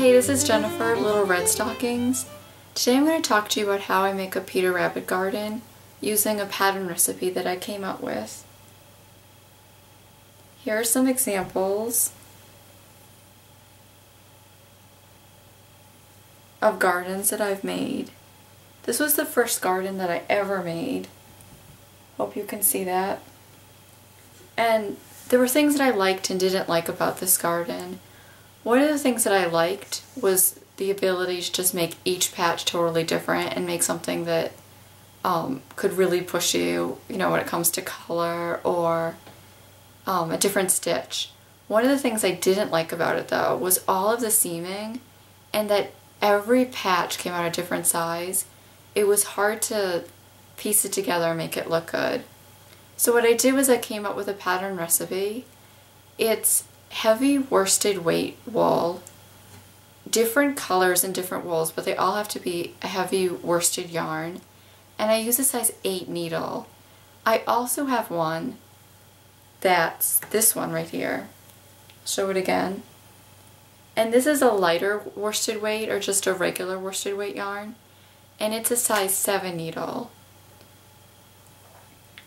Hey, this is Jennifer, Little Red Stockings. Today I'm going to talk to you about how I make a Peter Rabbit garden using a pattern recipe that I came up with. Here are some examples of gardens that I've made. This was the first garden that I ever made. Hope you can see that. And there were things that I liked and didn't like about this garden. One of the things that I liked was the ability to just make each patch totally different and make something that could really push you, when it comes to color or a different stitch. One of the things I didn't like about it though was all of the seaming and that every patch came out a different size. It was hard to piece it together and make it look good. So what I did was I came up with a pattern recipe. It's heavy worsted weight wool, different colors and different wools, but they all have to be a heavy worsted yarn, and I use a size 8 needle. I also have one that's this one right here. Show it again. And this is a lighter worsted weight or just a regular worsted weight yarn, and it's a size 7 needle.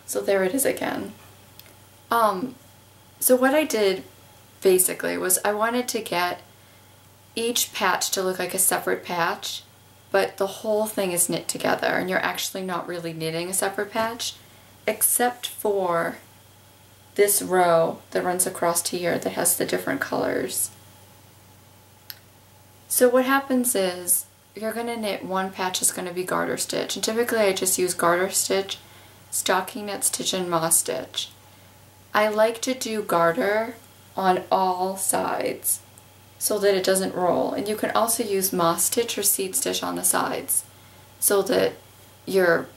So there it is again. So what I did basically was I wanted to get each patch to look like a separate patch, but the whole thing is knit together and you're actually not really knitting a separate patch except for this row that runs across to here that has the different colors. So what happens is you're going to knit one patch is going to be garter stitch, and typically I just use garter stitch, stockinette stitch, and moss stitch. I like to do garter on all sides so that it doesn't roll, and you can also use moss stitch or seed stitch on the sides so that your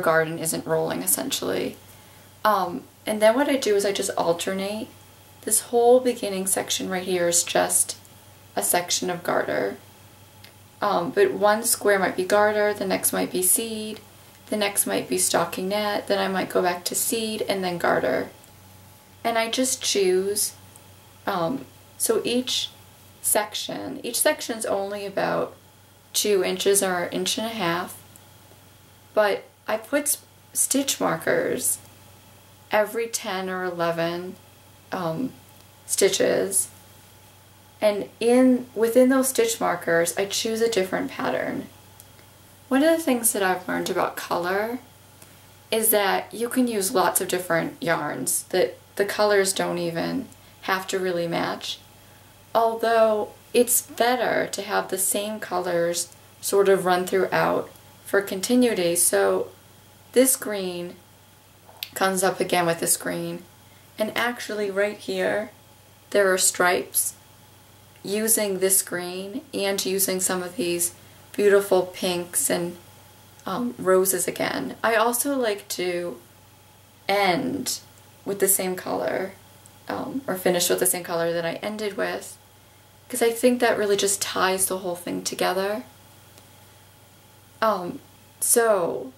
garden isn't rolling essentially. And then what I do is I just alternate. This whole beginning section right here is just a section of garter, but one square might be garter, the next might be seed, the next might be stockinette, then I might go back to seed and then garter. And I just choose, so each section is only about 2 inches or 1.5 inches, but I put stitch markers every 10 or 11 stitches, and within those stitch markers I choose a different pattern. One of the things that I've learned about color is that you can use lots of different yarns, that the colors don't even have to really match, although it's better to have the same colors sort of run throughout for continuity. So this green comes up again with this green, and actually right here there are stripes using this green and using some of these beautiful pinks and roses again. I also like to end with the same color, or finish with the same color that I ended with, because I think that really just ties the whole thing together. So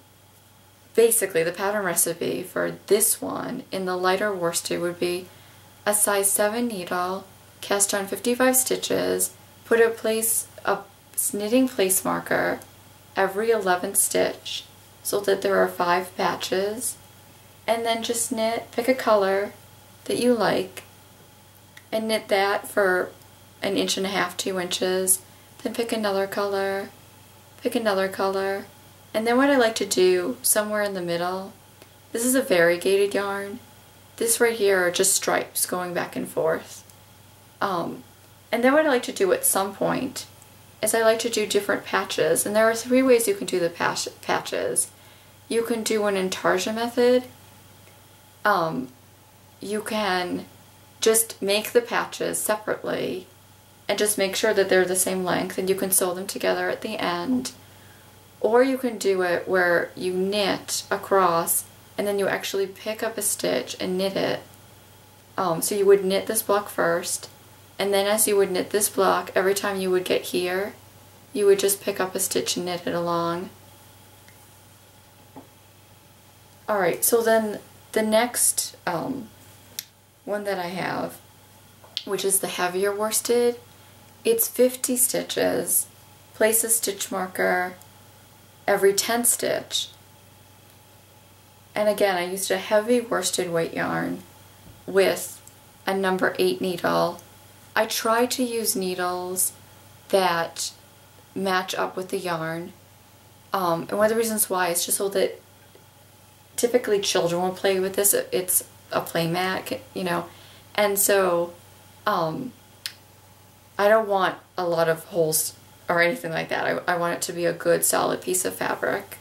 basically the pattern recipe for this one in the lighter worsted would be a size 7 needle, cast on 55 stitches, put a knitting place marker every 11th stitch so that there are 5 patches, and then just pick a color that you like and knit that for 1.5 inches, 2 inches, then pick another color, and then what I like to do somewhere in the middle, this is a variegated yarn, this right here are just stripes going back and forth. And then what I like to do at some point is I like to do different patches, and there are 3 ways you can do the patches. You can do an intarsia method. You can just make the patches separately and just make sure that they're the same length, and you can sew them together at the end. Or you can do it where you knit across and then you actually pick up a stitch and knit it. So you would knit this block first, and then as you would knit this block, every time you would get here, you would just pick up a stitch and knit it along. Alright, so then the next one that I have, which is the heavier worsted, It's 50 stitches, place a stitch marker every 10 stitch. And again, I used a heavy worsted weight yarn with a number 8 needle. I try to use needles that match up with the yarn. And one of the reasons why is just so that typically children will play with this. It's a play mat, you know. And so I don't want a lot of holes or anything like that. I want it to be a good solid piece of fabric.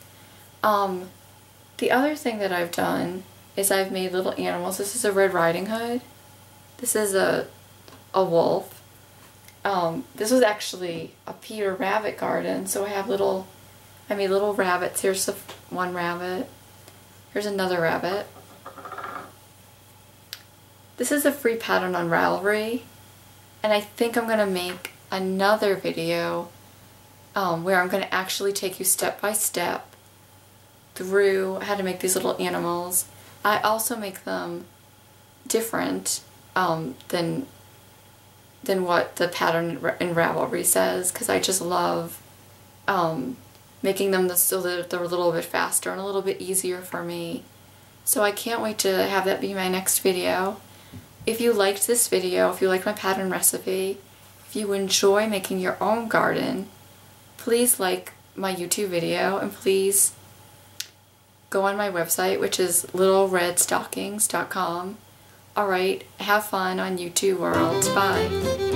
The other thing that I've done is I've made little animals. This is a Red Riding Hood. This is a wolf. This was actually a Peter Rabbit garden, so I made little rabbits. Here's one rabbit. Here's another rabbit. This is a free pattern on Ravelry, and I think I'm going to make another video where I'm going to actually take you step by step through how to make these little animals. I also make them different than what the pattern in Ravelry says, because I just love making them so that they're a little bit faster and a little bit easier for me. So I can't wait to have that be my next video. If you liked this video, if you like my pattern recipe, if you enjoy making your own garden, please like my YouTube video, and please go on my website, which is littleredstockings.com. Alright, have fun on YouTube world. Bye.